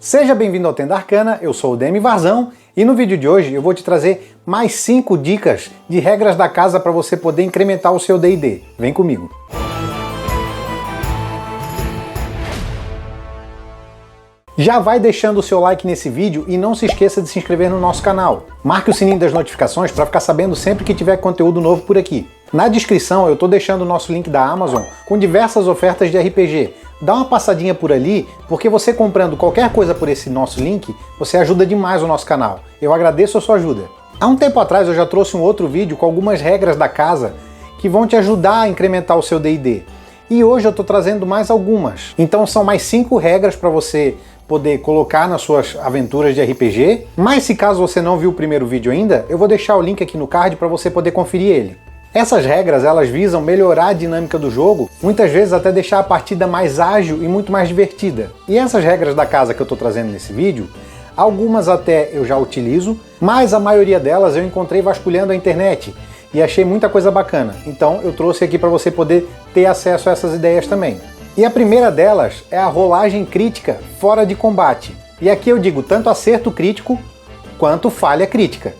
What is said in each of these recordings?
Seja bem-vindo ao Tenda Arcana, eu sou o Demi Varzão e no vídeo de hoje eu vou te trazer mais 5 dicas de regras da casa para você poder incrementar o seu D&D. Vem comigo! Já vai deixando o seu like nesse vídeo e não se esqueça de se inscrever no nosso canal. Marque o sininho das notificações para ficar sabendo sempre que tiver conteúdo novo por aqui. Na descrição eu estou deixando o nosso link da Amazon com diversas ofertas de RPG. Dá uma passadinha por ali, porque você comprando qualquer coisa por esse nosso link, você ajuda demais o nosso canal. Eu agradeço a sua ajuda. Há um tempo atrás eu já trouxe um outro vídeo com algumas regras da casa que vão te ajudar a incrementar o seu D&D. E hoje eu estou trazendo mais algumas. Então são mais 5 regras para você poder colocar nas suas aventuras de RPG. Mas se caso você não viu o primeiro vídeo ainda, eu vou deixar o link aqui no card para você poder conferir ele. Essas regras, elas visam melhorar a dinâmica do jogo, muitas vezes até deixar a partida mais ágil e muito mais divertida. E essas regras da casa que eu estou trazendo nesse vídeo, algumas até eu já utilizo, mas a maioria delas eu encontrei vasculhando a internet e achei muita coisa bacana. Então eu trouxe aqui para você poder ter acesso a essas ideias também. E a primeira delas é a rolagem crítica fora de combate. E aqui eu digo tanto acerto crítico quanto falha crítica.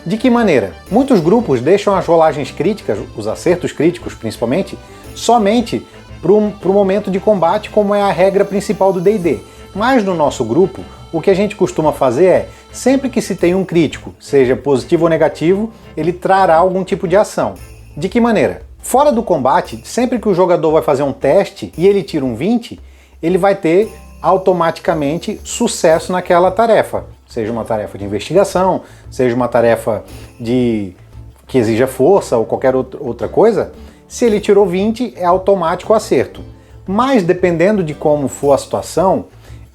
De que maneira? Muitos grupos deixam as rolagens críticas, os acertos críticos principalmente, somente para o momento de combate, como é a regra principal do D&D. Mas no nosso grupo, o que a gente costuma fazer é, sempre que se tem um crítico, seja positivo ou negativo, ele trará algum tipo de ação. De que maneira? Fora do combate, sempre que o jogador vai fazer um teste e ele tira um 20, ele vai ter automaticamente sucesso naquela tarefa. Seja uma tarefa de investigação, seja uma tarefa que exija força ou qualquer outra coisa, se ele tirou 20 é automático o acerto. Mas dependendo de como for a situação,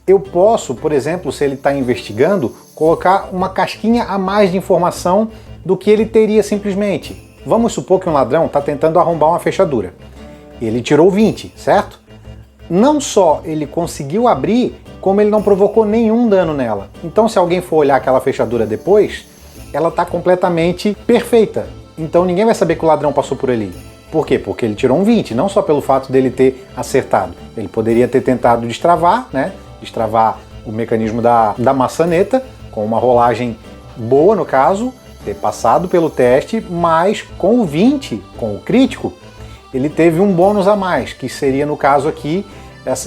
eu posso, por exemplo, se ele está investigando, colocar uma casquinha a mais de informação do que ele teria simplesmente. Vamos supor que um ladrão está tentando arrombar uma fechadura. Ele tirou 20, certo? Não só ele conseguiu abrir, como ele não provocou nenhum dano nela. Então se alguém for olhar aquela fechadura depois, ela está completamente perfeita. Então ninguém vai saber que o ladrão passou por ali. Por quê? Porque ele tirou um 20, não só pelo fato dele ter acertado. Ele poderia ter tentado destravar, né? Destravar o mecanismo da maçaneta, com uma rolagem boa no caso, ter passado pelo teste, mas com o 20, com o crítico, ele teve um bônus a mais, que seria no caso aqui,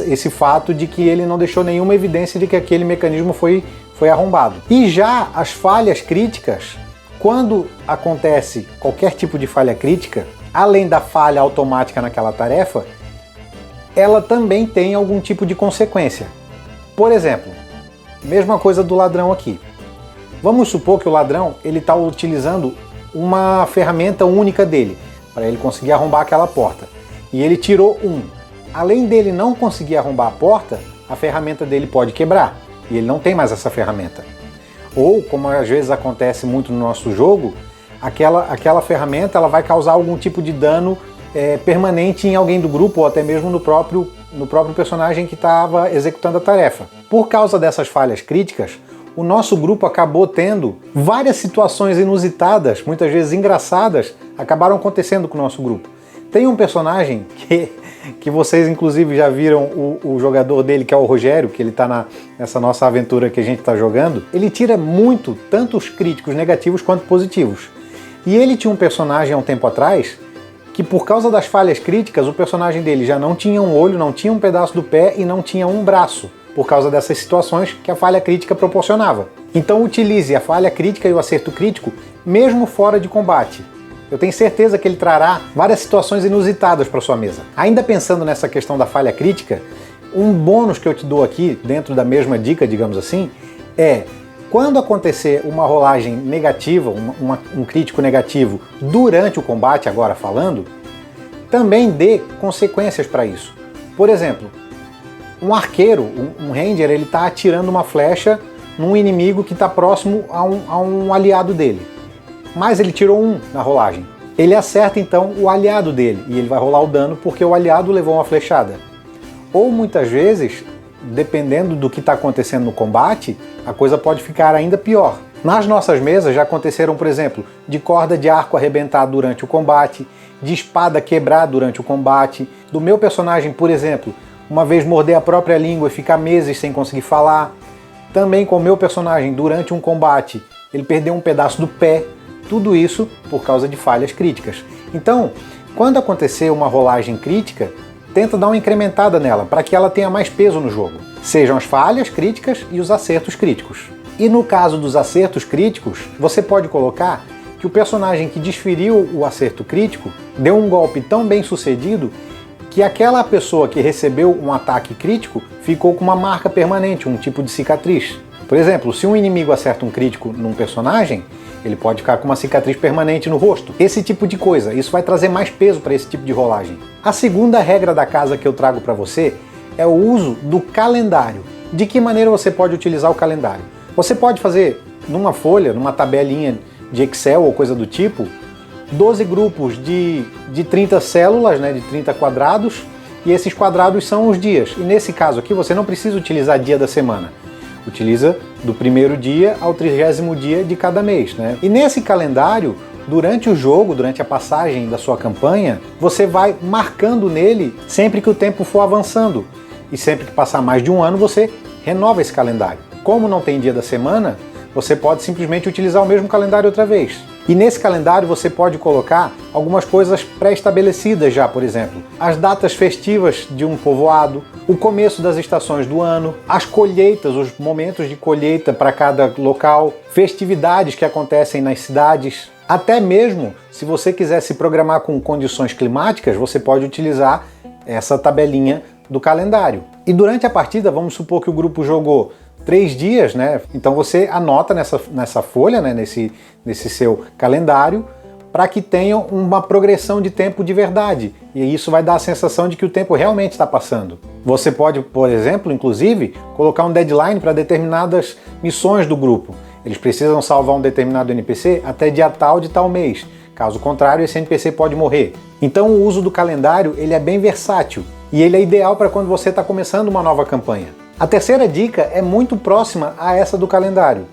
esse fato de que ele não deixou nenhuma evidência de que aquele mecanismo foi arrombado. E já as falhas críticas, quando acontece qualquer tipo de falha crítica, além da falha automática naquela tarefa, ela também tem algum tipo de consequência. Por exemplo, mesma coisa do ladrão aqui. Vamos supor que o ladrão está utilizando uma ferramenta única dele, para ele conseguir arrombar aquela porta. E ele tirou 1. Além dele não conseguir arrombar a porta, a ferramenta dele pode quebrar, e ele não tem mais essa ferramenta. Ou, como às vezes acontece muito no nosso jogo, aquela ferramenta ela vai causar algum tipo de dano permanente em alguém do grupo, ou até mesmo no próprio personagem que estava executando a tarefa. Por causa dessas falhas críticas, o nosso grupo acabou tendo várias situações inusitadas, muitas vezes engraçadas, acabaram acontecendo com o nosso grupo. Tem um personagem que vocês inclusive já viram o jogador dele, que é o Rogério, que ele está nessa nossa aventura que a gente está jogando. Ele tira muito, tanto os críticos negativos quanto positivos. E ele tinha um personagem há um tempo atrás, que por causa das falhas críticas, o personagem dele já não tinha um olho, não tinha um pedaço do pé e não tinha um braço, por causa dessas situações que a falha crítica proporcionava. Então utilize a falha crítica e o acerto crítico mesmo fora de combate. Eu tenho certeza que ele trará várias situações inusitadas para sua mesa. Ainda pensando nessa questão da falha crítica, um bônus que eu te dou aqui, dentro da mesma dica, digamos assim, é quando acontecer uma rolagem negativa, um crítico negativo durante o combate, agora falando, também dê consequências para isso. Por exemplo, um arqueiro, um ranger, ele está atirando uma flecha num inimigo que está próximo a um aliado dele. Mas ele tirou 1 na rolagem. Ele acerta então o aliado dele e ele vai rolar o dano porque o aliado levou uma flechada. Ou muitas vezes, dependendo do que está acontecendo no combate, a coisa pode ficar ainda pior. Nas nossas mesas já aconteceram, por exemplo, de corda de arco arrebentar durante o combate, de espada quebrar durante o combate, do meu personagem, por exemplo, uma vez morder a própria língua e ficar meses sem conseguir falar, Também com o meu personagem, durante um combate, ele perdeu um pedaço do pé. Tudo isso por causa de falhas críticas. Então, quando acontecer uma rolagem crítica, tenta dar uma incrementada nela, para que ela tenha mais peso no jogo. Sejam as falhas críticas e os acertos críticos. E no caso dos acertos críticos, você pode colocar que o personagem que desferiu o acerto crítico deu um golpe tão bem sucedido que aquela pessoa que recebeu um ataque crítico ficou com uma marca permanente, um tipo de cicatriz. Por exemplo, se um inimigo acerta um crítico num personagem, ele pode ficar com uma cicatriz permanente no rosto. Esse tipo de coisa, isso vai trazer mais peso para esse tipo de rolagem. A segunda regra da casa que eu trago para você é o uso do calendário. De que maneira você pode utilizar o calendário? Você pode fazer numa folha, numa tabelinha de Excel ou coisa do tipo, 12 grupos de 30 células, né, de 30 quadrados, e esses quadrados são os dias. E nesse caso aqui você não precisa utilizar dia da semana. Utiliza do primeiro dia ao 30º dia de cada mês, né? E nesse calendário, durante o jogo, durante a passagem da sua campanha, você vai marcando nele sempre que o tempo for avançando. E sempre que passar mais de um ano, você renova esse calendário. Como não tem dia da semana, você pode simplesmente utilizar o mesmo calendário outra vez. E nesse calendário você pode colocar algumas coisas pré-estabelecidas já, por exemplo, as datas festivas de um povoado, o começo das estações do ano, as colheitas, os momentos de colheita para cada local, festividades que acontecem nas cidades. Até mesmo, se você quiser se programar com condições climáticas, você pode utilizar essa tabelinha do calendário. E durante a partida, vamos supor que o grupo jogou 3 dias, né? Então você anota nessa folha, né? nesse seu calendário, para que tenha uma progressão de tempo de verdade. E isso vai dar a sensação de que o tempo realmente está passando. Você pode, por exemplo, inclusive, colocar um deadline para determinadas missões do grupo. Eles precisam salvar um determinado NPC até dia tal de tal mês. Caso contrário, esse NPC pode morrer. Então o uso do calendário ele é bem versátil. E ele é ideal para quando você está começando uma nova campanha. A terceira dica é muito próxima a essa do calendário.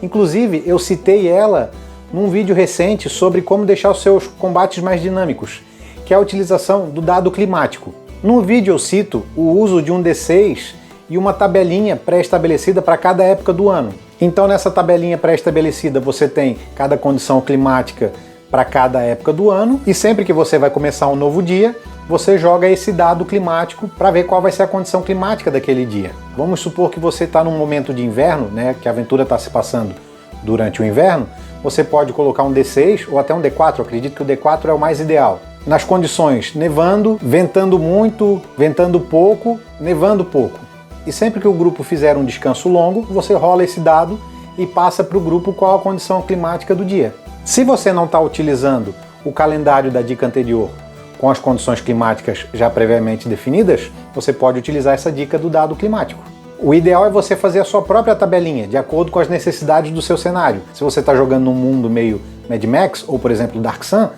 Inclusive, eu citei ela num vídeo recente sobre como deixar os seus combates mais dinâmicos, que é a utilização do dado climático. No vídeo eu cito o uso de um D6 e uma tabelinha pré-estabelecida para cada época do ano. Então nessa tabelinha pré-estabelecida você tem cada condição climática para cada época do ano, e sempre que você vai começar um novo dia, você joga esse dado climático para ver qual vai ser a condição climática daquele dia. Vamos supor que você está num momento de inverno, né, que a aventura está se passando durante o inverno, você pode colocar um D6 ou até um D4, eu acredito que o D4 é o mais ideal. Nas condições nevando, ventando muito, ventando pouco, nevando pouco. E sempre que o grupo fizer um descanso longo, você rola esse dado e passa para o grupo qual a condição climática do dia. Se você não está utilizando o calendário da dica anterior com as condições climáticas já previamente definidas, você pode utilizar essa dica do dado climático. O ideal é você fazer a sua própria tabelinha, de acordo com as necessidades do seu cenário. Se você está jogando num mundo meio Mad Max, ou por exemplo Dark Sun,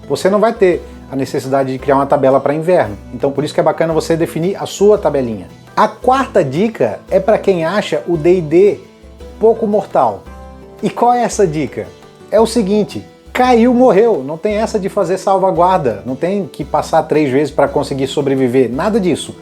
você não vai ter a necessidade de criar uma tabela para inverno. Então por isso que é bacana você definir a sua tabelinha. A quarta dica é para quem acha o D&D pouco mortal. E qual é essa dica? É o seguinte: caiu, morreu, não tem essa de fazer salvaguarda, não tem que passar 3 vezes para conseguir sobreviver, nada disso.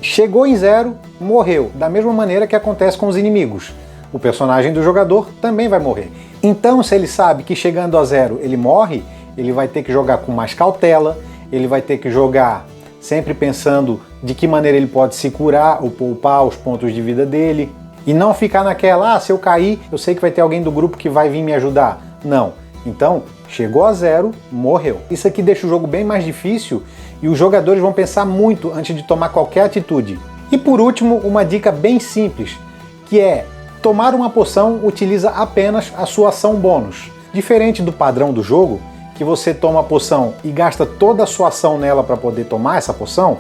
Chegou em 0, morreu, da mesma maneira que acontece com os inimigos. O personagem do jogador também vai morrer. Então, se ele sabe que chegando a 0 ele morre, ele vai ter que jogar com mais cautela, ele vai ter que jogar sempre pensando de que maneira ele pode se curar ou poupar os pontos de vida dele, e não ficar naquela, se eu cair, eu sei que vai ter alguém do grupo que vai vir me ajudar. Não. Então, chegou a 0, morreu. Isso aqui deixa o jogo bem mais difícil e os jogadores vão pensar muito antes de tomar qualquer atitude. E por último, uma dica bem simples, que é tomar uma poção utiliza apenas a sua ação bônus. Diferente do padrão do jogo, que você toma a poção e gasta toda a sua ação nela para poder tomar essa poção,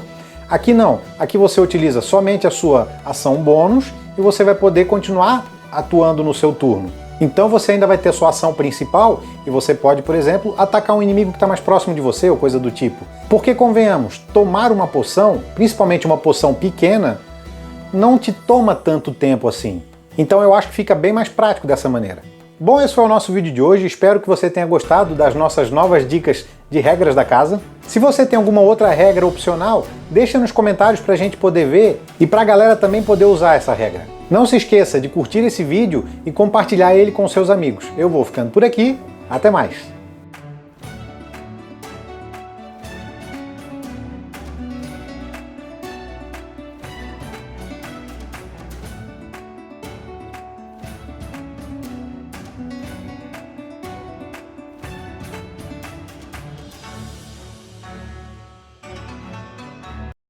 aqui não. Aqui você utiliza somente a sua ação bônus e você vai poder continuar atuando no seu turno. Então você ainda vai ter sua ação principal e você pode, por exemplo, atacar um inimigo que está mais próximo de você ou coisa do tipo. Porque convenhamos, tomar uma poção, principalmente uma poção pequena, não te toma tanto tempo assim. Então eu acho que fica bem mais prático dessa maneira. Bom, esse foi o nosso vídeo de hoje, espero que você tenha gostado das nossas novas dicas de regras da casa. Se você tem alguma outra regra opcional, deixa nos comentários para a gente poder ver e para a galera também poder usar essa regra. Não se esqueça de curtir esse vídeo e compartilhar ele com seus amigos. Eu vou ficando por aqui, até mais!